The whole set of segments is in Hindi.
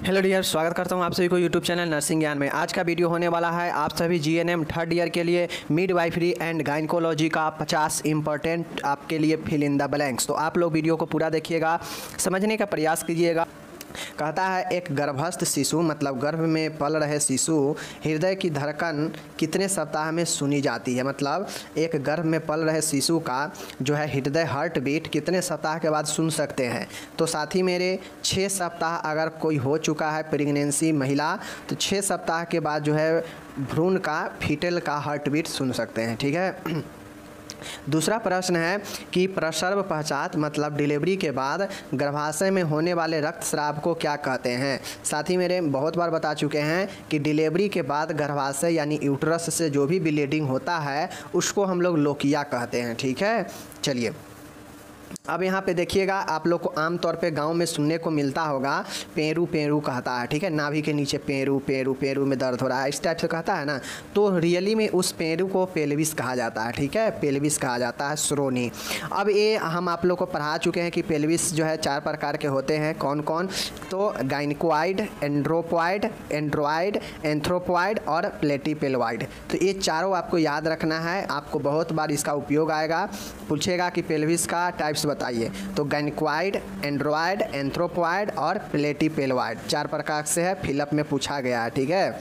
हेलो डियर, स्वागत करता हूं आप सभी को यूट्यूब चैनल नर्सिंग ज्ञान में। आज का वीडियो होने वाला है आप सभी जीएनएम थर्ड ईयर के लिए मिडवाइफरी एंड गायनेकोलॉजी का 50 इंपॉर्टेंट आपके लिए फिल इन द ब्लैंक्स। तो आप लोग वीडियो को पूरा देखिएगा, समझने का प्रयास कीजिएगा। कहता है एक गर्भस्थ शिशु मतलब गर्भ में पल रहे शिशु हृदय की धड़कन कितने सप्ताह में सुनी जाती है। मतलब एक गर्भ में पल रहे शिशु का जो है हृदय हार्ट बीट कितने सप्ताह के बाद सुन सकते हैं। तो साथी मेरे 6 सप्ताह अगर कोई हो चुका है प्रेगनेंसी महिला तो 6 सप्ताह के बाद जो है भ्रूण का फीटल का हार्ट बीट सुन सकते हैं। ठीक है। दूसरा प्रश्न है कि प्रसव पश्चात मतलब डिलीवरी के बाद गर्भाशय में होने वाले रक्तस्राव को क्या कहते हैं। साथी मेरे बहुत बार बता चुके हैं कि डिलीवरी के बाद गर्भाशय यानी यूट्रस से जो भी ब्लीडिंग होता है उसको हम लोग लोकिया कहते हैं। ठीक है। चलिए अब यहाँ पे देखिएगा, आप लोग को आमतौर पे गांव में सुनने को मिलता होगा पेरू पेरू कहता है। ठीक है, नाभि के नीचे पेरू पेरू पेरू में दर्द हो रहा है, इस टाइप से कहता है ना। तो रियली में उस पेरू को पेल्विस कहा जाता है। ठीक है, पेल्विस कहा जाता है, श्रोणी। अब ये हम आप लोग को पढ़ा चुके हैं कि पेल्विस जो है 4 प्रकार के होते हैं। कौन कौन? तो गायनेकोइड, एंड्रोपॉइड, एंड्रॉइड, एंथ्रोपॉइड और प्लेटिपेल्वाइड। तो ये चारों आपको याद रखना है, आपको बहुत बार इसका उपयोग आएगा। पूछेगा कि पेल्विस का टाइप्स बताइए, तो गायनेकोइड, एंड्रॉइड, एंथ्रोपॉइड और प्लेटिपेल्वाइड 4 प्रकार से है, फिलअप में पूछा गया है। ठीक है।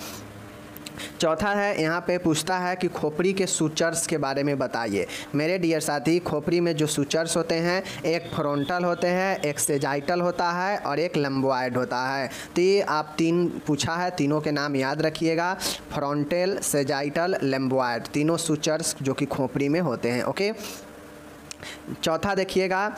चौथा है, यहाँ पे पूछता है कि खोपड़ी के सूचर्स के बारे में बताइए। मेरे डियर साथी, खोपड़ी में जो सूचर्स होते हैं एक फ्रंटल होते हैं, एक सेजाइटल होता है और एक लंबोइड होता है। तो ये आप 3 पूछा है, तीनों के नाम याद रखिएगा। फ्रंटल, सेजाइटल, लंबोइड तीनों सूचर्स जो कि खोपड़ी में होते हैं। ओके। चौथा देखिएगा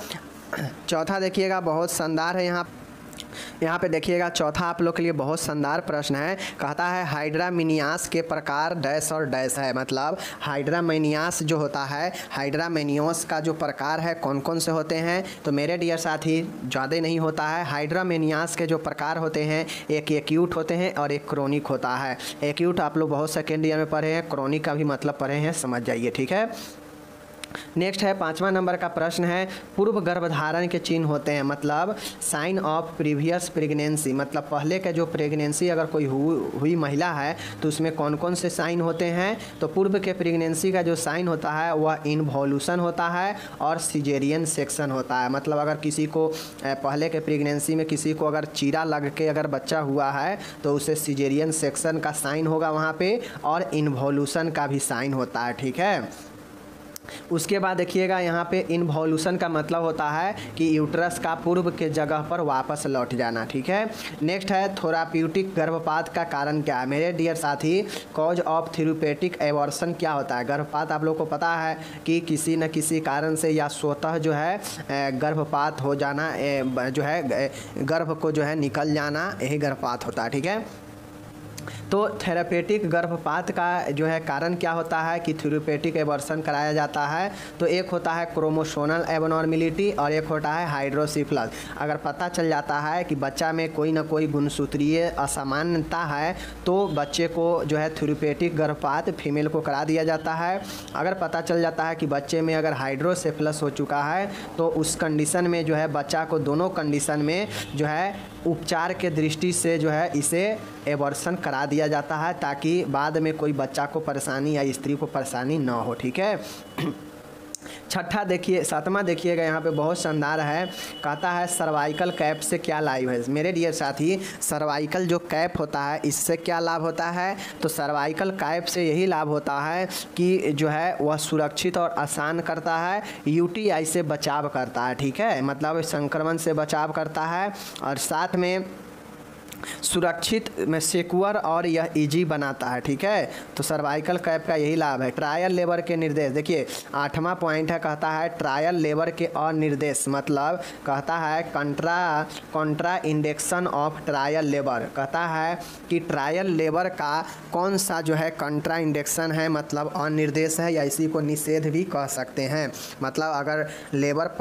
बहुत शानदार है। यहाँ पे देखिएगा चौथा आप लोग के लिए बहुत शानदार प्रश्न है। कहता है हाइड्रामेनियास के प्रकार डैश और डैश है। मतलब हाइड्रामेनियास जो होता है, हाइड्रामेनियोस का जो प्रकार है कौन कौन से होते हैं। तो मेरे डियर साथी ज़्यादा नहीं होता है। हाइड्रामेनियास के जो प्रकार होते हैं एक एक्यूट होते हैं और एक क्रोनिक होता है। एक्यूट आप लोग बहुत सेकेंड ईयर में पढ़े हैं, क्रोनिक का भी मतलब पढ़े हैं, समझ जाइए। ठीक है। नेक्स्ट है 5वां नंबर का प्रश्न है पूर्व गर्भधारण के चिन्ह होते हैं। मतलब साइन ऑफ प्रीवियस प्रेगनेंसी, मतलब पहले का जो प्रेगनेंसी अगर कोई हुई महिला है तो उसमें कौन कौन से साइन होते हैं। तो पूर्व के प्रेगनेंसी का जो साइन होता है वह इन्वोल्यूशन होता है और सिजेरियन सेक्शन होता है। मतलब अगर किसी को पहले के प्रेगनेंसी में किसी को अगर चीरा लग के अगर बच्चा हुआ है तो उसे सिजेरियन सेक्शन का साइन होगा वहाँ पे, और इन्वोल्यूशन का भी साइन होता है। ठीक है। उसके बाद देखिएगा यहाँ पे इन्वोल्यूशन का मतलब होता है कि यूट्रस का पूर्व के जगह पर वापस लौट जाना। ठीक है। नेक्स्ट है थेराप्यूटिक गर्भपात का कारण क्या है। मेरे डियर साथी, कॉज ऑफ थेरेप्यूटिक एबॉर्शन क्या होता है। गर्भपात आप लोग को पता है कि किसी न किसी कारण से या स्वतः जो है गर्भपात हो जाना, जो है गर्भ को जो है निकल जाना, यही गर्भपात होता है। ठीक है। तो थेरेपेटिक गर्भपात का जो है कारण क्या होता है कि थेरेपेटिक एबॉर्शन कराया जाता है। तो एक होता है क्रोमोसोमल एबनॉर्मेलिटी और एक होता है हाइड्रोसिफलस। अगर पता चल जाता है कि बच्चा में कोई ना कोई गुणसूत्रीय असामान्यता है तो बच्चे को जो है थेरेपेटिक गर्भपात फीमेल को करा दिया जाता है। अगर पता चल जाता है कि बच्चे में अगर हाइड्रोसिफलस हो चुका है तो उस कंडीशन में जो है बच्चा को दोनों कंडीशन में जो है उपचार के दृष्टि से जो है इसे एबॉर्शन करा दिया जाता है ताकि बाद में कोई बच्चा को परेशानी या स्त्री को परेशानी ना हो। ठीक है। छठा देखिए, 7वां देखिएगा, यहाँ पे बहुत शानदार है। कहता है सर्वाइकल कैप से क्या लाभ है। मेरे डियर साथी, सर्वाइकल जो कैप होता है इससे क्या लाभ होता है। तो सर्वाइकल कैप से यही लाभ होता है कि जो है वह सुरक्षित और आसान करता है, यूटीआई से बचाव करता है। ठीक है, मतलब संक्रमण से बचाव करता है और साथ में सुरक्षित में सिक्योर और यह इजी बनाता है। ठीक है। तो सर्वाइकल कैप का यही लाभ है। ट्रायल लेबर के निर्देश देखिए, 8वां पॉइंट है। कहता है ट्रायल लेबर के और निर्देश, मतलब कहता है कंट्रा इंडेक्शन ऑफ ट्रायल लेबर। कहता है कि ट्रायल लेबर का कौन सा जो है कंट्रा इंडेक्शन है, मतलब अनिर्देश है या इसी को निषेध भी कह सकते हैं। मतलब अगर लेबर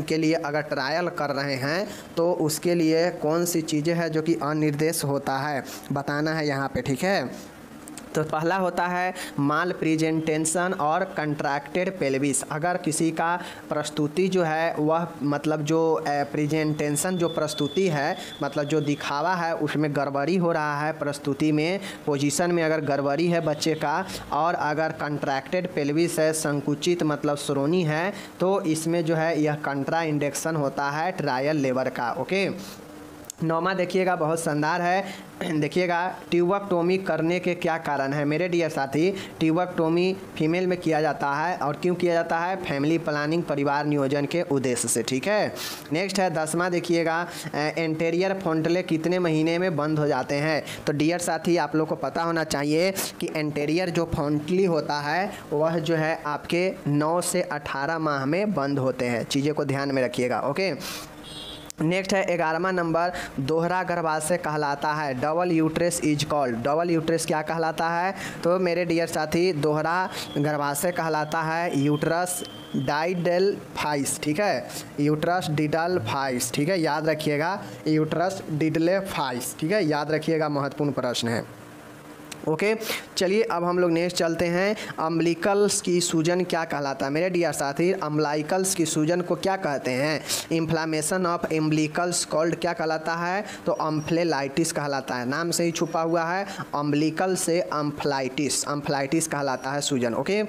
के लिए अगर ट्रायल कर रहे हैं तो उसके लिए कौन सी चीज़ें हैं जो कि निर्देश होता है बताना है यहाँ पे। ठीक है। तो पहला होता है माल प्रेजेंटेशन और कंट्रैक्टेड पेल्विस। अगर किसी का प्रस्तुति जो है वह मतलब जो प्रेजेंटेशन जो प्रस्तुति है मतलब जो दिखावा है उसमें गड़बड़ी हो रहा है, प्रस्तुति में पोजीशन में अगर गड़बड़ी है बच्चे का, और अगर कंट्रैक्टेड पेल्विस है संकुचित मतलब श्रोणि है, तो इसमें जो है यह कंट्रा इंडेक्शन होता है ट्रायल लेबर का। ओके, नौमा देखिएगा बहुत शानदार है। देखिएगा ट्यूबेक्टोमी करने के क्या कारण है मेरे डियर साथी। ट्यूबेक्टोमी फीमेल में किया जाता है और क्यों किया जाता है, फैमिली प्लानिंग परिवार नियोजन के उद्देश्य से। ठीक है, नेक्स्ट है 10वां देखिएगा एंटेरियर फोंटले कितने महीने में बंद हो जाते हैं। तो डियर साथी आप लोग को पता होना चाहिए कि एंटेरियर जो फोंटली होता है वह जो है आपके 9 से 18 माह में बंद होते हैं, चीज़ें को ध्यान में रखिएगा। ओके, नेक्स्ट है 11वां नंबर दोहरा गर्भाशय कहलाता है, double uterus is called. Double uterus क्या कहलाता है, तो मेरे डियर साथी दोहरा गर्भाशय कहलाता है यूट्रस डाइडेल्फाइस। ठीक है, यूट्रस डिडल्फाइस। ठीक है, याद रखिएगा यूट्रस डिडल्फाइस। ठीक है, याद रखिएगा, महत्वपूर्ण प्रश्न है। ओके, चलिए अब हम लोग नेक्स्ट चलते हैं। अम्बिलिकल्स की सूजन क्या कहलाता है मेरे डियर साथी। अम्बिलिकल्स की सूजन को क्या कहते हैं, इन्फ्लामेशन ऑफ अम्बिलिकल्स कॉल्ड क्या कहलाता है, तो अम्फ्लेलाइटिस कहलाता है। नाम से ही छुपा हुआ है, अम्बिलिकल से अम्फ्लाइटिस, अम्फ्लाइटिस कहलाता है सूजन। ओके,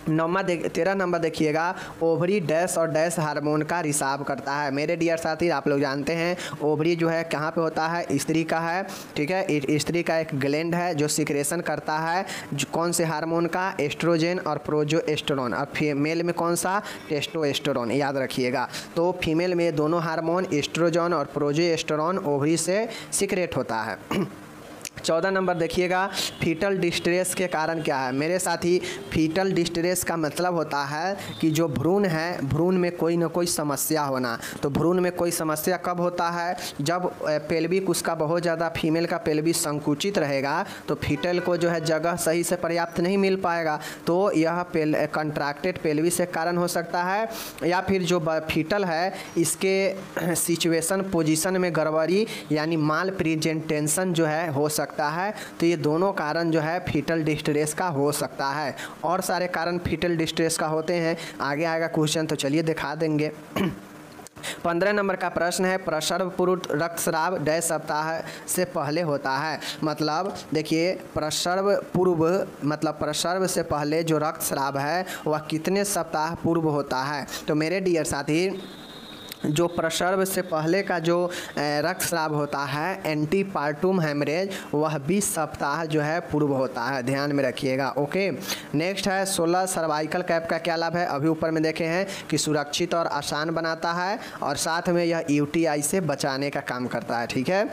13 नंबर देखिएगा ओवरी डैश और डैश हार्मोन का रिसाव करता है। मेरे डियर साथी आप लोग जानते हैं ओवरी जो है कहाँ पे होता है, स्त्री का है। ठीक है, स्त्री का एक ग्लैंड है जो सिक्रेशन करता है कौन से हार्मोन का, एस्ट्रोजन और प्रोजेस्टेरोन। और फीमेल में कौन सा, टेस्टोस्टेरोन, याद रखिएगा। तो फीमेल में दोनों हार्मोन एस्ट्रोजन और प्रोजेस्टेरोन ओवरी से सिक्रेट होता है। 14 नंबर देखिएगा फीटल डिस्ट्रेस के कारण क्या है मेरे साथी। फीटल डिस्ट्रेस का मतलब होता है कि जो भ्रूण है, भ्रूण में कोई ना कोई समस्या होना। तो भ्रूण में कोई समस्या कब होता है, जब पेल्विक उसका बहुत ज़्यादा, फीमेल का पेल्विक संकुचित रहेगा तो फीटल को जो है जगह सही से पर्याप्त नहीं मिल पाएगा। तो यह कंट्रैक्टेड पेल्विस के कारण हो सकता है, या फिर जो फीटल है इसके सिचुएशन पोजीशन में गड़बड़ी यानी माल प्रेजेंटेशन जो है हो सकता है। तो ये दोनों कारण जो है फीटल डिस्ट्रेस का हो सकता है। और सारे कारण फीटल डिस्ट्रेस का होते हैं, आगे आएगा क्वेश्चन, तो चलिए दिखा देंगे। 15 नंबर का प्रश्न है प्रसव पूर्व रक्तस्राव डैश सप्ताह से पहले होता है। मतलब देखिए प्रसव पूर्व मतलब प्रसव से पहले जो रक्तस्राव है वह कितने सप्ताह पूर्व होता है। तो मेरे डियर साथी जो प्रसव से पहले का जो रक्तस्राव होता है एंटीपार्टम हेमरेज वह 20 सप्ताह जो है पूर्व होता है, ध्यान में रखिएगा। ओके, नेक्स्ट है 16 सर्वाइकल कैप का क्या लाभ है। अभी ऊपर में देखे हैं कि सुरक्षित और आसान बनाता है और साथ में यह यूटीआई से बचाने का काम करता है। ठीक है,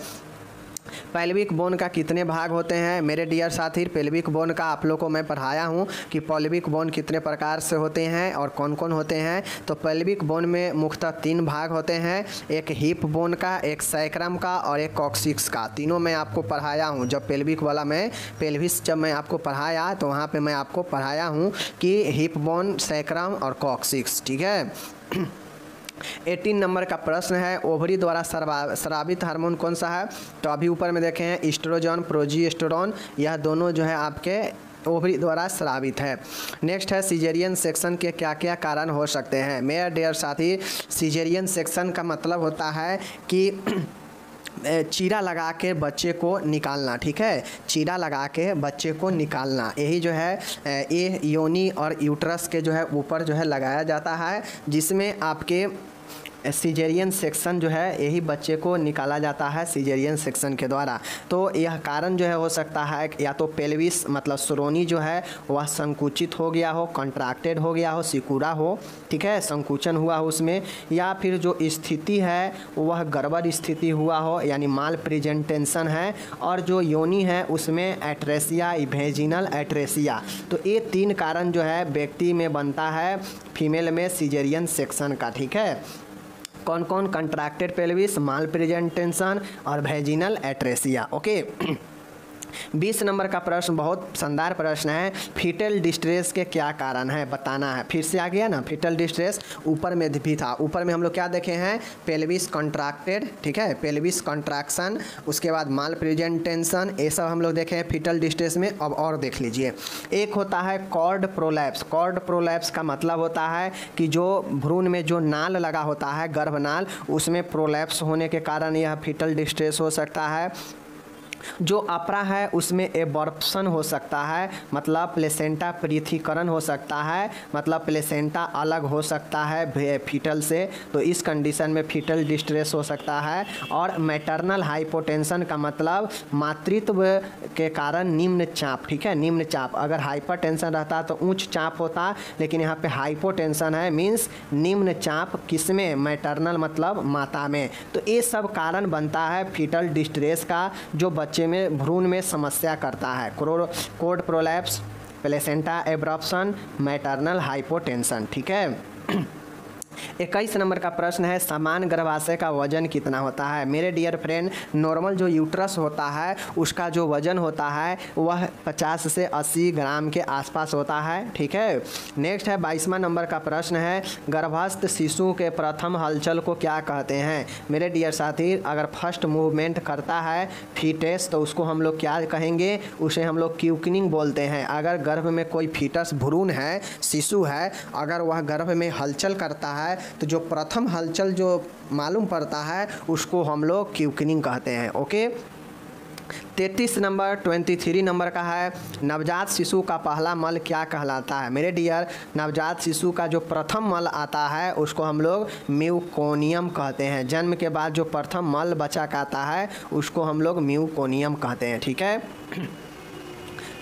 पेल्विक बोन का कितने भाग होते हैं मेरे डियर साथी। पेल्विक बोन का आप लोग को मैं पढ़ाया हूँ कि पेल्विक बोन कितने प्रकार से होते हैं और कौन कौन होते हैं। तो पेल्विक बोन में मुख्यतः 3 भाग होते हैं, एक हिप बोन का, एक सैक्रम का और एक कॉक्सिक्स का। तीनों मैं आपको पढ़ाया हूँ। जब पेल्विक वाला मैं पेल्विस जब मैं आपको पढ़ाया तो वहाँ पर मैं आपको पढ़ाया हूँ कि हिप बोन, सैक्रम और कॉक्सिक्स। ठीक है। 18 नंबर का प्रश्न है ओवरी द्वारा स्रावित हार्मोन कौन सा है। तो अभी ऊपर में देखे हैं एस्ट्रोजन, प्रोजेस्टेरोन, यह दोनों जो है आपके ओवरी द्वारा स्रावित है। नेक्स्ट है सिजेरियन सेक्शन के क्या क्या कारण हो सकते हैं मेरे डियर साथी। सिजेरियन सेक्शन का मतलब होता है कि चीरा लगा के बच्चे को निकालना। ठीक है, चीरा लगा के बच्चे को निकालना, यही जो है ये योनि और यूट्रस के जो है ऊपर जो है लगाया जाता है, जिसमें आपके सिजेरियन सेक्शन जो है यही बच्चे को निकाला जाता है सिजेरियन सेक्शन के द्वारा। तो यह कारण जो है हो सकता है या तो पेल्विस मतलब श्रोणि जो है वह संकुचित हो गया हो, कंट्रैक्टेड हो गया हो, सिकुड़ा हो। ठीक है, संकुचन हुआ हो उसमें, या फिर जो स्थिति है वह गड़बड़ स्थिति हुआ हो यानी माल प्रेजेंटेशन है, और जो योनि है उसमें एट्रेसिया, वेजिनल एट्रेसिया। तो ये 3 कारण जो है व्यक्ति में बनता है फीमेल में सिजेरियन सेक्शन का। ठीक है, कौन कौन, कंट्रैक्टेड पेल्विस, माल प्रेजेंटेशन और वेजिनल एट्रेसिया। ओके, 20 नंबर का प्रश्न बहुत शानदार प्रश्न है। फीटल डिस्ट्रेस के क्या कारण है बताना है। फिर से आ गया ना फीटल डिस्ट्रेस, ऊपर में भी था। ऊपर में हम लोग क्या देखे हैं, पेल्विस कॉन्ट्रैक्टेड, ठीक है, पेल्विस कॉन्ट्रैक्शन, उसके बाद माल प्रेजेंटेशन, ये सब हम लोग देखे हैं फीटल डिस्ट्रेस में। अब और देख लीजिए, एक होता है कॉर्ड प्रोलैप्स। कॉर्ड प्रोलैप्स का मतलब होता है कि जो भ्रूण में जो नाल लगा होता है, गर्भनाल, उसमें प्रोलैप्स होने के कारण यह फीटल डिस्ट्रेस हो सकता है। जो अपरा है उसमें एबॉर्प्शन हो सकता है, मतलब प्लेसेंटा पृथक्करण हो सकता है, मतलब प्लेसेंटा अलग हो सकता है फीटल से, तो इस कंडीशन में फीटल डिस्ट्रेस हो सकता है। और मैटरनल हाइपोटेंशन का मतलब मातृत्व के कारण निम्न चाप, ठीक है, निम्न चाप। अगर हाइपरटेंशन रहता तो उच्च चाप होता, लेकिन यहाँ पे हाइपोटेंशन है, मीन्स निम्न चाप किसमें, मैटरनल मतलब माता में। तो ये सब कारण बनता है फीटल डिस्ट्रेस का, जो बच्चे में भ्रूण में समस्या करता है। Cord prolapse, placenta abruption, maternal hypotension, ठीक है। 21 नंबर का प्रश्न है, समान गर्भाशय का वजन कितना होता है। मेरे डियर फ्रेंड, नॉर्मल जो यूट्रस होता है उसका जो वजन होता है वह 50 से 80 ग्राम के आसपास होता है, ठीक है। नेक्स्ट है 22वां नंबर का प्रश्न है, गर्भस्थ शिशु के प्रथम हलचल को क्या कहते हैं। मेरे डियर साथी, अगर फर्स्ट मूवमेंट करता है फीटस तो उसको हम लोग क्या कहेंगे, उसे हम लोग क्यूकनिंग बोलते हैं। अगर गर्भ में कोई फीटस भ्रूण है, शिशु है, अगर वह गर्भ में हलचल करता है तो जो प्रथम हलचल जो मालूम पड़ता है उसको हम लोग क्यूकनिंग कहते हैं, ओके। 23 नंबर का है, नवजात शिशु का पहला मल क्या कहलाता है। मेरे डियर, नवजात शिशु का जो प्रथम मल आता है उसको हम लोग म्यूकोनियम कहते हैं। जन्म के बाद जो प्रथम मल बच्चा का आता है उसको हम लोग म्यूकोनियम कहते हैं, ठीक है।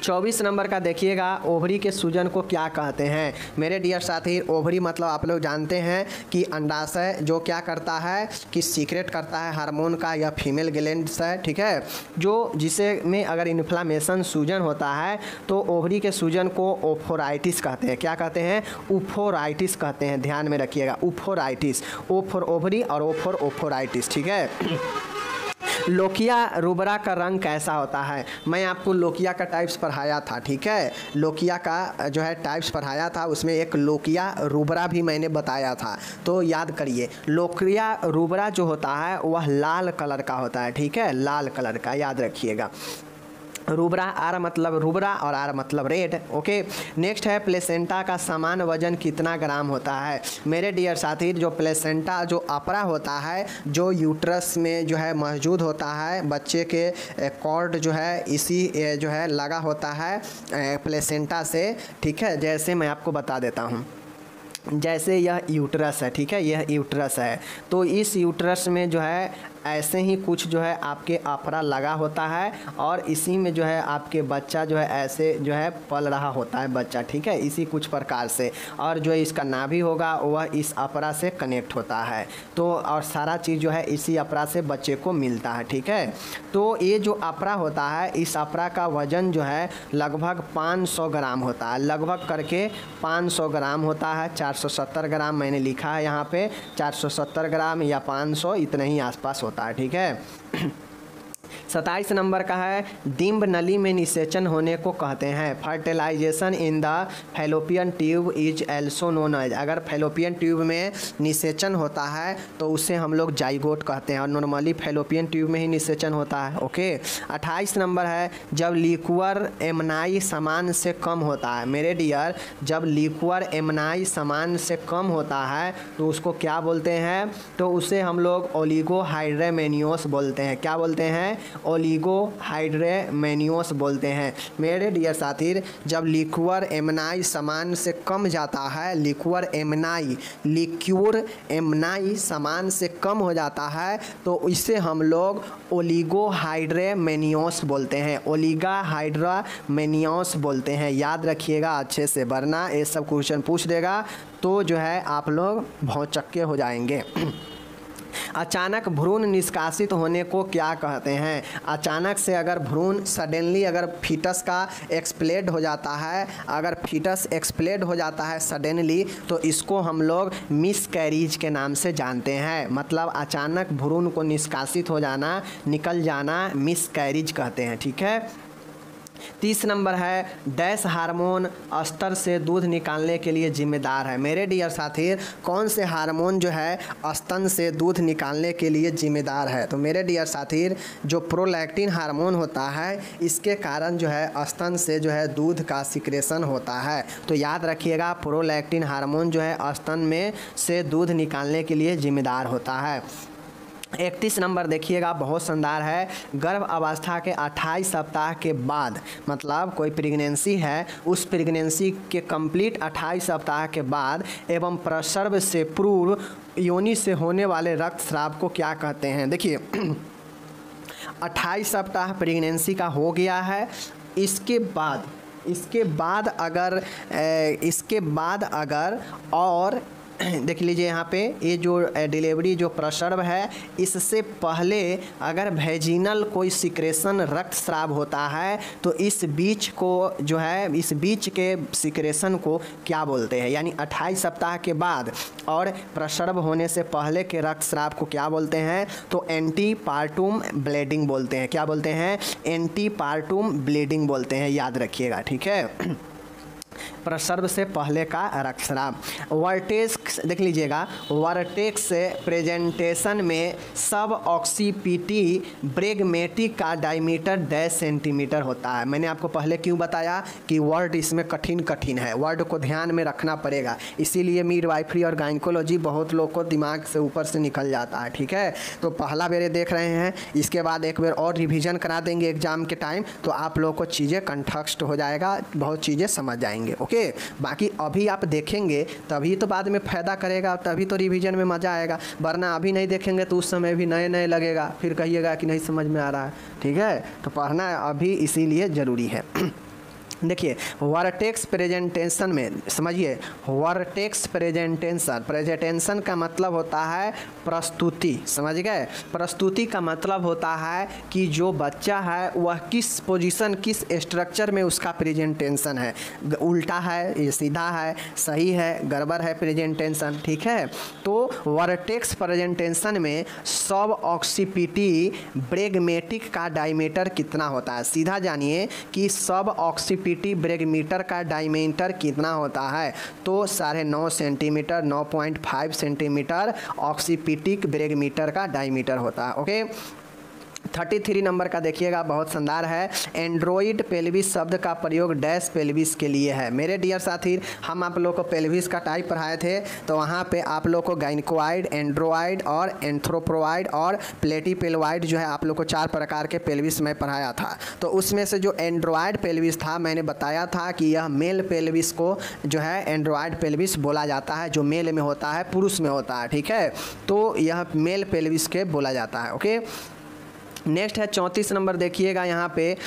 24 नंबर का देखिएगा, ओवरी के सूजन को क्या कहते हैं। मेरे डियर साथी, ओवरी मतलब आप लोग जानते हैं कि अंडाशय जो क्या करता है कि सीक्रेट करता है हार्मोन का, या फीमेल ग्लैंड्स है, ठीक है, जो जिसे में अगर इन्फ्लामेशन सूजन होता है तो ओवरी के सूजन को ओफोराइटिस कहते हैं। क्या कहते हैं, ओफोराइटिस कहते हैं, ध्यान में रखिएगा, ओफोराइटिस, ओ फॉर ओवरी और ओ फॉर ओफोराइटिस, ठीक है। लोकिया रूबरा का रंग कैसा होता है। मैं आपको लोकिया का टाइप्स पढ़ाया था, ठीक है, लोकिया का जो है टाइप्स पढ़ाया था, उसमें एक लोकिया रूबरा भी मैंने बताया था, तो याद करिए। लोकिया रूबरा जो होता है वह लाल कलर का होता है, ठीक है, लाल कलर का, याद रखिएगा। रूबरा, आर मतलब रूबरा और आर मतलब रेड, ओके। नेक्स्ट है, प्लेसेंटा का समान वजन कितना ग्राम होता है। मेरे डियर साथी, जो प्लेसेंटा जो अपरा होता है, जो यूट्रस में जो है मौजूद होता है, बच्चे के कॉर्ड जो है इसी जो है लगा होता है प्लेसेंटा से, ठीक है। जैसे मैं आपको बता देता हूँ, जैसे यह यूट्रस है, ठीक है, यह यूट्रस है, तो इस यूट्रस में जो है ऐसे ही कुछ जो है आपके अपरा लगा होता है, और इसी में जो है आपके बच्चा जो है ऐसे जो है पल रहा होता है बच्चा, ठीक है, इसी कुछ प्रकार से। और जो इसका नाभि होगा वह इस अपरा से कनेक्ट होता है, तो और सारा चीज़ जो है इसी अपरा से बच्चे को मिलता है, ठीक है। तो ये जो अपरा होता है, इस अपरा का वजन जो है लगभग 500 ग्राम होता है, लगभग करके 500 ग्राम होता है। 470 ग्राम मैंने लिखा है यहाँ पे, 470 ग्राम या 500 इतना ही आसपास होता है, ठीक है। 27 नंबर का है, डिंब नली में निषेचन होने को कहते हैं। Fertilization in the fallopian tube is also known as. अगर फैलोपियन ट्यूब में निषेचन होता है तो उसे हम लोग जाइगोट कहते हैं, और नॉर्मली फैलोपियन ट्यूब में ही निषेचन होता है, ओके। 28 नंबर है, जब लिक्वर एमनाई समान से कम होता है। मेरे डियर, जब लिक्वर एमनाई समान से कम होता है तो उसको क्या बोलते हैं, तो उसे हम लोग ओलिगोहाइड्रेमेनियोस बोलते हैं। क्या बोलते हैं, ओलिगोहाइड्रेमेनियोस बोलते हैं। मेरे डियर साथी, जब लिक्वर एमनाई समान से कम जाता है, लिक्वर एमनाई समान से कम हो जाता है तो इसे हम लोग ओलिगोहाइड्रेमेनियोस बोलते हैं, ओलिगोहाइड्रेमेनियोस बोलते हैं। याद रखिएगा अच्छे से, वरना ये सब क्वेश्चन पूछ देगा तो जो है आप लोग भौचक्के हो जाएंगे। अचानक भ्रूण निष्कासित होने को क्या कहते हैं। अचानक से अगर भ्रूण सडनली अगर फीटस का एक्सप्लेड हो जाता है, अगर फीटस एक्सप्लेड हो जाता है सडनली, तो इसको हम लोग मिसकैरेज के नाम से जानते हैं। मतलब अचानक भ्रूण को निष्कासित हो जाना, निकल जाना, मिसकैरेज कहते हैं, ठीक है। 30 नंबर है डैश हार्मोन स्तर से दूध निकालने के लिए जिम्मेदार है। मेरे डियर साथी कौन से हार्मोन जो है स्तन से दूध निकालने के लिए जिम्मेदार है? तो मेरे डियर साथी जो प्रोलैक्टिन हार्मोन होता है इसके कारण जो है स्तन से जो है दूध का सिक्रेशन होता है। तो याद रखिएगा प्रोलैक्टिन हार्मोन जो है स्तन में से दूध निकालने के लिए जिम्मेदार होता है। 31 नंबर देखिएगा बहुत शानदार है। गर्भ अवस्था के 28 सप्ताह के बाद, मतलब कोई प्रेगनेंसी है उस प्रेगनेंसी के कंप्लीट 28 सप्ताह के बाद एवं प्रसव से पूर्व योनि से होने वाले रक्तस्राव को क्या कहते हैं? देखिए 28 सप्ताह प्रेगनेंसी का हो गया है, इसके बाद अगर और देख लीजिए यहाँ पे ये जो डिलीवरी जो प्रसव है इससे पहले अगर वेजिनल कोई सिक्रेशन रक्तस्राव होता है तो इस बीच के सिक्रेशन को क्या बोलते हैं? यानी 28 सप्ताह के बाद और प्रसव होने से पहले के रक्तस्राव को क्या बोलते हैं? तो एंटीपार्टम ब्लीडिंग बोलते हैं। क्या बोलते हैं? एंटीपार्टम ब्लीडिंग बोलते हैं, याद रखिएगा, ठीक है। प्रसव से पहले का रक्तस्राव। वर्टेक्स देख लीजिएगा, वर्टेक्स प्रेजेंटेशन में सब ऑक्सीपीटी ब्रेगमेटिक का डायमीटर 10 सेंटीमीटर होता है। मैंने आपको पहले क्यों बताया कि वर्ड इसमें कठिन है, वर्ड को ध्यान में रखना पड़ेगा, इसीलिए मिडवाइफरी और गायनेकोलॉजी बहुत लोग को दिमाग से ऊपर से निकल जाता है, ठीक है। तो पहला बेरे देख रहे हैं, इसके बाद एक बार और रिवीजन करा देंगे एग्जाम के टाइम, तो आप लोग को चीज़ें कंठस्थ हो जाएगा, बहुत चीज़ें समझ जाएंगे, ओके। बाकी अभी आप देखेंगे तभी तो बाद में फ़ायदा करेगा, तभी तो रिवीजन में मज़ा आएगा, वरना अभी नहीं देखेंगे तो उस समय भी नए लगेगा, फिर कहिएगा कि नहीं समझ में आ रहा है, ठीक है। तो पढ़ना अभी इसीलिए ज़रूरी है। देखिए वर्टेक्स प्रेजेंटेशन में समझिए, वर्टेक्स प्रेजेंटेशन का मतलब होता है प्रस्तुति, समझ गए। प्रस्तुति का मतलब होता है कि जो बच्चा है वह किस पोजीशन, किस स्ट्रक्चर में उसका प्रेजेंटेशन है, उल्टा है, ये सीधा है, सही है, गड़बड़ है प्रेजेंटेशन, ठीक है। तो वर्टेक्स प्रेजेंटेशन में सब ऑक्सीपीटी ब्रेगमेटिक का डायमीटर कितना होता है? सीधा जानिए कि सब ऑक्सीपीटी ब्रेगमीटर का डायमीटर कितना होता है? तो 9.5 सेंटीमीटर, 9.5 सेंटीमीटर ऑक्सीपीटिक ब्रेगमीटर का डायमीटर होता है, ओके। 33 नंबर का देखिएगा बहुत शानदार है। एंड्रॉइड पेल्विस शब्द का प्रयोग डैश पेल्विस के लिए है। मेरे डियर साथी हम आप लोग को पेल्विस का टाइप पढ़ाए थे, तो वहाँ पे आप लोग को गाइनकोइड, एंड्रोइड और एंथ्रोपोइड और प्लेटीपेल्वाइड जो है आप लोग को 4 प्रकार के पेल्विस में पढ़ाया था। तो उसमें से जो एंड्रॉइड पेल्विस था मैंने बताया था कि यह मेल पेल्विस को जो है एंड्रॉइड पेल्विस बोला जाता है, जो मेल में होता है, पुरुष में होता है, ठीक है। तो यह मेल पेल्विस के बोला जाता है, ओके। नेक्स्ट है 34 नंबर देखिएगा यहाँ पे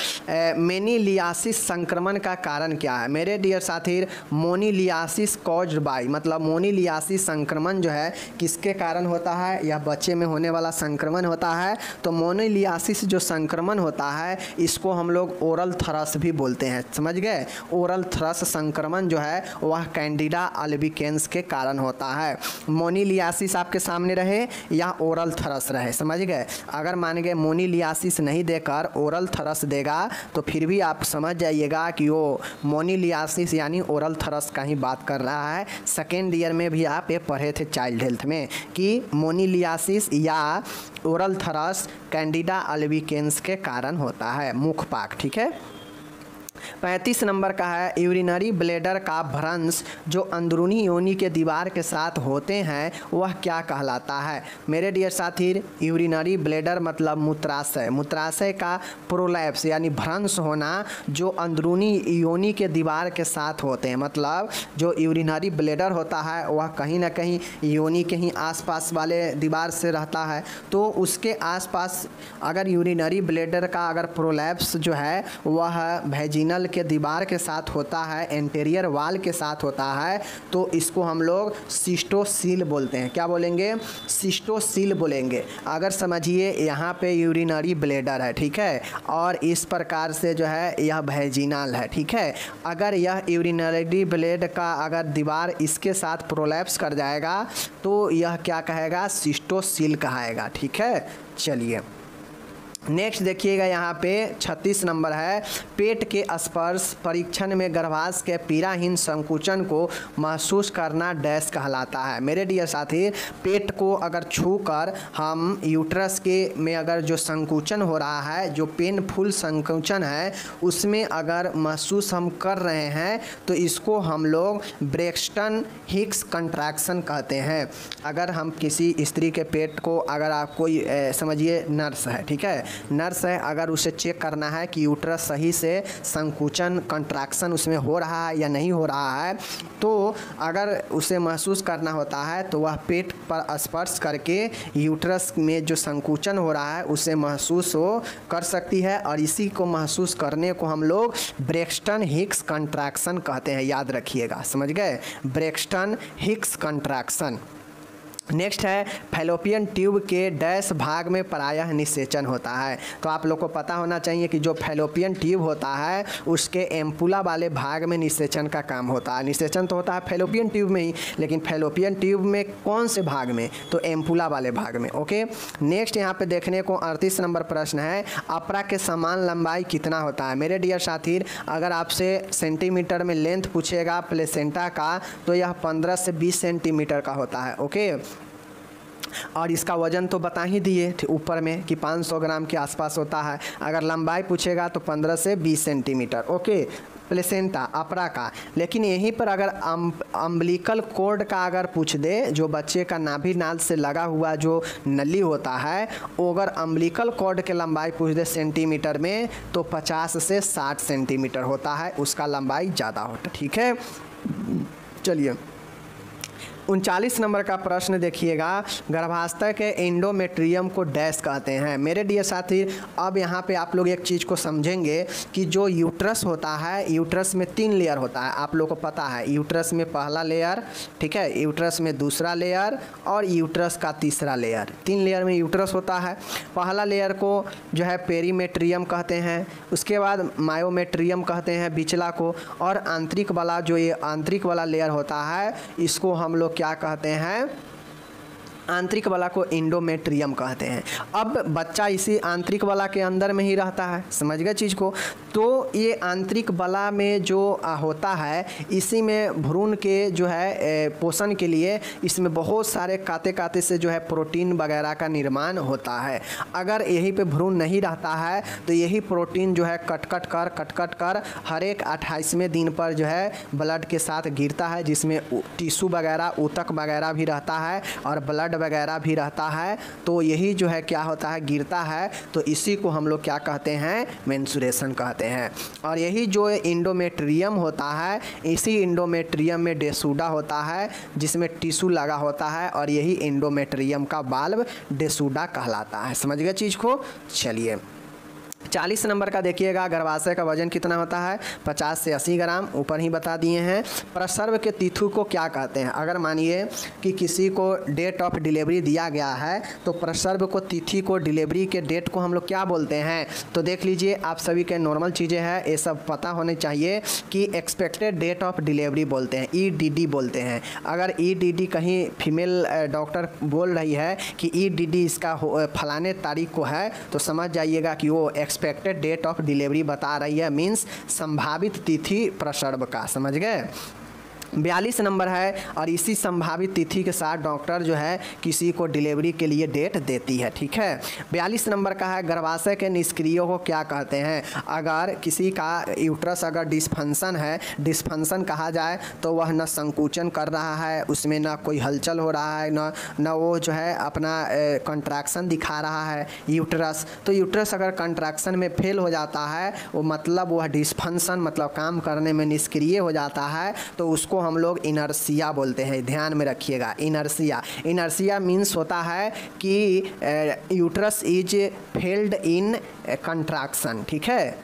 मेनिलियासिस संक्रमण का कारण क्या है? मेरे डियर साथी मोनिलियासिस कॉज्ड बाय, मतलब मोनिलियासिस संक्रमण जो है किसके कारण होता है? यह बच्चे में होने वाला संक्रमण होता है। तो मोनिलियासिस जो संक्रमण होता है इसको हम लोग ओरल थ्रस भी बोलते हैं, समझ गए। ओरल थ्रस संक्रमण जो है वह कैंडिडा अल्बिकेंस के कारण होता है। मोनिलियासिस आपके सामने रहे या ओरल थ्रस रहे, समझ गए। अगर मान गए मोनिलियासिस नहीं देकर ओरल थ्रस देगा तो फिर भी आप समझ जाइएगा कि वो मोनिलियासिस यानी ओरल थ्रस का ही बात कर रहा है। सेकेंड ईयर में भी आप ये पढ़े थे चाइल्ड हेल्थ में कि मोनिलियासिस या ओरल थ्रस कैंडिडा अल्बिकेंस के कारण होता है, मुखपाक, ठीक है। 35 नंबर का है यूरिनरी ब्लैडर का भ्रंश जो अंदरूनी योनि के दीवार के साथ होते हैं वह क्या कहलाता है? मेरे डियर साथी यूरिनरी ब्लैडर मतलब मूत्राशय, मूत्राशय का प्रोलैप्स यानी भ्रंश होना जो अंदरूनी योनि के दीवार के साथ होते हैं। मतलब जो यूरिनरी ब्लैडर होता है वह कहीं ना कहीं योनि के ही आसपास वाले दीवार से रहता है, तो उसके आसपास अगर यूरिनरी ब्लैडर का अगर प्रोलैप्स जो है वह वेजिनल के दीवार के साथ होता है, एंटीरियर वाल के साथ होता है, तो इसको हम लोग सिस्टोसील बोलते हैं। क्या बोलेंगे? सिस्टोसील बोलेंगे। अगर समझिए यहाँ पे यूरिनरी ब्लैडर है, ठीक है, और इस प्रकार से जो है यह वेजिनल है, ठीक है। अगर यह यूरिनरी ब्लैडर का अगर दीवार इसके साथ प्रोलैप्स कर जाएगा तो यह क्या कहेगा? सिस्टोसील कहेगा, ठीक है। चलिए नेक्स्ट देखिएगा यहाँ पे 36 नंबर है, पेट के स्पर्श परीक्षण में गर्भाशय के पीड़ाहीन संकुचन को महसूस करना डैश कहलाता है। मेरे डियर साथी, पेट को अगर छूकर हम यूट्रस के में अगर जो संकुचन हो रहा है, जो पेनफुल संकुचन है, उसमें अगर महसूस हम कर रहे हैं तो इसको हम लोग ब्रेक्सटन हिक्स कंट्रैक्शन कहते हैं। अगर हम किसी स्त्री के पेट को, अगर आप कोई समझिए नर्स है, ठीक है, नर्स है, अगर उसे चेक करना है कि यूट्रस सही से संकुचन कंट्रैक्शन उसमें हो रहा है या नहीं हो रहा है, तो अगर उसे महसूस करना होता है तो वह पेट पर स्पर्श करके यूट्रस में जो संकुचन हो रहा है उसे महसूस हो कर सकती है, और इसी को महसूस करने को हम लोग ब्रेक्सटन हिक्स कंट्रैक्शन कहते हैं। याद रखिएगा, समझ गए, ब्रेक्सटन हिक्स कंट्रैक्शन। नेक्स्ट है, फैलोपियन ट्यूब के डैश भाग में प्रायः निषेचन होता है। तो आप लोग को पता होना चाहिए कि जो फैलोपियन ट्यूब होता है उसके एम्पुला वाले भाग में निषेचन का काम होता है। निषेचन तो होता है फैलोपियन ट्यूब में ही, लेकिन फैलोपियन ट्यूब में कौन से भाग में, तो एम्पुला वाले भाग में। ओके, नेक्स्ट यहाँ पे देखने को 38 नंबर प्रश्न है, अपरा के समान लंबाई कितना होता है। मेरे डियर साथी, अगर आपसे सेंटीमीटर में लेंथ पूछेगा प्लेसेंटा का तो यह 15 से 20 सेंटीमीटर का होता है। ओके, और इसका वजन तो बता ही दिए ऊपर में कि 500 ग्राम के आसपास होता है। अगर लंबाई पूछेगा तो 15 से 20 सेंटीमीटर। ओके, प्लेसेंटा अपरा का। लेकिन यहीं पर अगर अम्बिलिकल कॉर्ड का अगर पूछ दे, जो बच्चे का नाभि नाल से लगा हुआ जो नली होता है, वो अगर अम्बिलिकल कॉर्ड के लंबाई पूछ दे सेंटीमीटर में तो 50 से 60 सेंटीमीटर होता है, उसका लंबाई ज़्यादा होता है। ठीक है, चलिए 39 नंबर का प्रश्न देखिएगा, गर्भाशय के एंडोमेट्रियम को डैश कहते हैं। मेरे डियर साथी, अब यहाँ पे आप लोग एक चीज़ को समझेंगे कि जो यूट्रस होता है, यूट्रस में 3 लेयर होता है। आप लोग को पता है, यूट्रस में पहला लेयर, ठीक है, यूट्रस में दूसरा लेयर और यूट्रस का तीसरा लेयर। 3 लेयर में यूट्रस होता है। पहला लेयर को जो है पेरीमेट्रियम कहते हैं, उसके बाद मायोमेट्रियम कहते हैं बिचला को, और आंतरिक वाला जो ये आंतरिक वाला लेयर होता है इसको हम लोग क्या कहते हैं, आंतरिक वाला को एंडोमेट्रियम कहते हैं। अब बच्चा इसी आंतरिक वाला के अंदर में ही रहता है, समझ गए चीज़ को। तो ये आंतरिक वाला में जो होता है, इसी में भ्रूण के जो है पोषण के लिए इसमें बहुत सारे काते काते से जो है प्रोटीन वगैरह का निर्माण होता है। अगर यहीं पे भ्रूण नहीं रहता है तो यही प्रोटीन जो है कट कट कर हर एक 28वें दिन पर जो है ब्लड के साथ गिरता है, जिसमें टिश्यू वगैरह, ऊतक वगैरह भी रहता है और ब्लड वगैरह भी रहता है। तो यही जो है क्या होता है, गिरता है, तो इसी को हम लोग क्या कहते हैं, मेंस्ट्रुएशन कहते हैं। और यही जो एंडोमेट्रियम होता है, इसी एंडोमेट्रियम में डेसूडा होता है जिसमें टिश्यू लगा होता है, और यही एंडोमेट्रियम का बाल्ब डेसूडा कहलाता है। समझ गए चीज़ को। चलिए 40 नंबर का देखिएगा, गर्भाशय का वजन कितना होता है, 50 से 80 ग्राम, ऊपर ही बता दिए हैं। प्रसर्व के तिथि को क्या कहते हैं। अगर मानिए कि किसी को डेट ऑफ डिलीवरी दिया गया है तो प्रसर्व को तिथि को, डिलीवरी के डेट को हम लोग क्या बोलते हैं। तो देख लीजिए, आप सभी के नॉर्मल चीज़ें हैं, ये सब पता होने चाहिए कि एक्सपेक्टेड डेट ऑफ डिलीवरी बोलते हैं, EDD बोलते हैं। अगर EDD कहीं फीमेल डॉक्टर बोल रही है कि EDD इसका फलाने तारीख को है, तो समझ जाइएगा कि वो एक्सपेक्टेड डेट ऑफ डिलीवरी बता रही है, मीन्स संभावित तिथि प्रसव का। समझ गए। 42 नंबर है, और इसी संभावित तिथि के साथ डॉक्टर जो है किसी को डिलीवरी के लिए डेट देती है। ठीक है, 42 नंबर का है, गर्भाशय के निष्क्रियों को क्या कहते हैं। अगर किसी का यूट्रस अगर डिस्फंक्शन है, डिस्फंक्शन कहा जाए तो वह न संकुचन कर रहा है, उसमें ना कोई हलचल हो रहा है, न वो जो है अपना कंट्रैक्शन दिखा रहा है यूट्रस। तो यूट्रस अगर कंट्रैक्शन में फेल हो जाता है, वो मतलब वह डिस्फंक्शन मतलब काम करने में निष्क्रिय हो जाता है, तो उसको हम लोग इनर्शिया बोलते हैं। ध्यान में रखिएगा, इनर्शिया मीन्स होता है कि uterus is failed in contraction. ठीक है,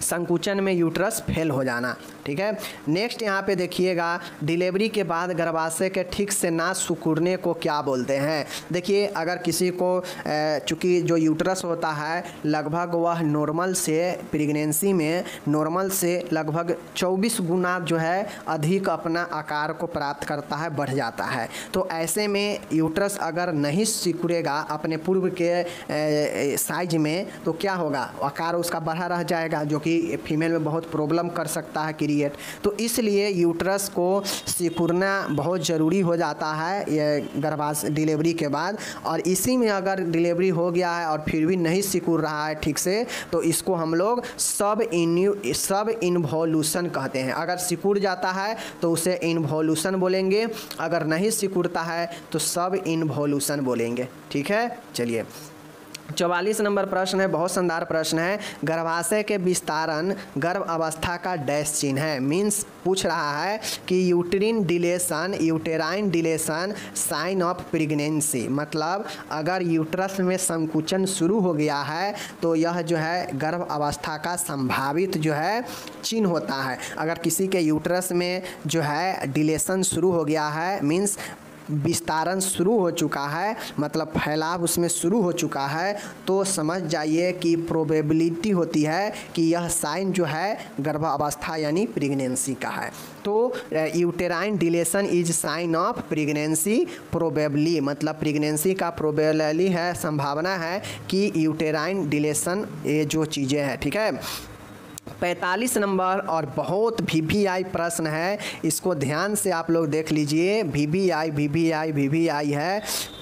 संकुचन में यूट्रस फेल हो जाना। ठीक है, नेक्स्ट यहाँ पे देखिएगा, डिलीवरी के बाद गर्भाशय के ठीक से ना सिकुड़ने को क्या बोलते हैं। देखिए, अगर किसी को चूँकि जो यूट्रस होता है लगभग वह नॉर्मल से प्रेगनेंसी में नॉर्मल से लगभग 24 गुना जो है अधिक अपना आकार को प्राप्त करता है, बढ़ जाता है। तो ऐसे में यूट्रस अगर नहीं सिकुड़ेगा अपने पूर्व के साइज में तो क्या होगा, आकार उसका बढ़ा रह जाएगा, जो कि फीमेल में बहुत प्रॉब्लम कर सकता है क्रिएट। तो इसलिए यूट्रस को सिकुड़ना बहुत ज़रूरी हो जाता है ये गर्भाशय डिलीवरी के बाद। और इसी में अगर डिलीवरी हो गया है और फिर भी नहीं सिकुड़ रहा है ठीक से, तो इसको हम लोग सब इन्वोल्यूशन कहते हैं। अगर सिकुड़ जाता है तो उसे इन्वोल्यूशन बोलेंगे, अगर नहीं सिकुड़ता है तो सब इन्वोल्यूशन बोलेंगे। ठीक है, चलिए 44 नंबर प्रश्न है, बहुत शानदार प्रश्न है। गर्भाशय के विस्तारण गर्भ अवस्था का डैश चिन्ह है। मीन्स पूछ रहा है कि uterine dilation sign of pregnancy, मतलब अगर यूट्रस में संकुचन शुरू हो गया है तो यह जो है गर्भ अवस्था का संभावित जो है चिन्ह होता है। अगर किसी के यूट्रस में जो है डिलेशन शुरू हो गया है, मीन्स विस्तारण शुरू हो चुका है, मतलब फैलाव उसमें शुरू हो चुका है, तो समझ जाइए कि प्रोबेबिलिटी होती है कि यह साइन जो है गर्भावस्था यानी प्रेगनेंसी का है। तो uterine deletion is sine of pregnancy probably, मतलब प्रेगनेंसी का प्रोबेबली है, संभावना है कि यूटेराइन डिलेशन ये जो चीज़ें हैं। ठीक है, 45 नंबर और बहुत VVI प्रश्न है, इसको ध्यान से आप लोग देख लीजिए। VVI है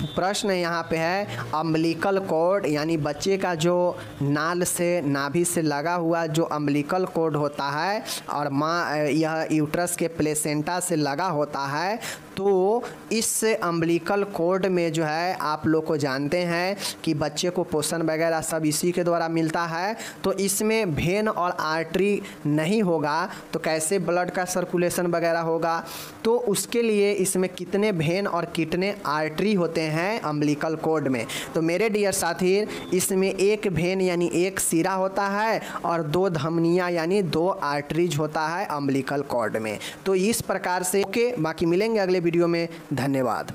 प्रश्न। यहाँ पे है अम्बिलिकल कॉर्ड, यानी बच्चे का जो नाल से नाभि से लगा हुआ जो अम्बिलिकल कॉर्ड होता है और माँ यह यूट्रस के प्लेसेंटा से लगा होता है, तो इस अम्बिलिकल कॉर्ड में जो है आप लोग को जानते हैं कि बच्चे को पोषण वगैरह सब इसी के द्वारा मिलता है। तो इसमें वेन और आर्टरी नहीं होगा तो कैसे ब्लड का सर्कुलेशन वगैरह होगा। तो उसके लिए इसमें कितने वेन और कितने आर्टरी होते हैं अम्बिलिकल कॉर्ड में। तो मेरे डियर साथी, इसमें एक वेन यानी एक सिरा होता है और 2 धमनियाँ यानी 2 आर्टरीज होता है अम्बिलिकल कॉर्ड में। तो इस प्रकार से ओके, बाकी मिलेंगे अगले वीडियो में। धन्यवाद।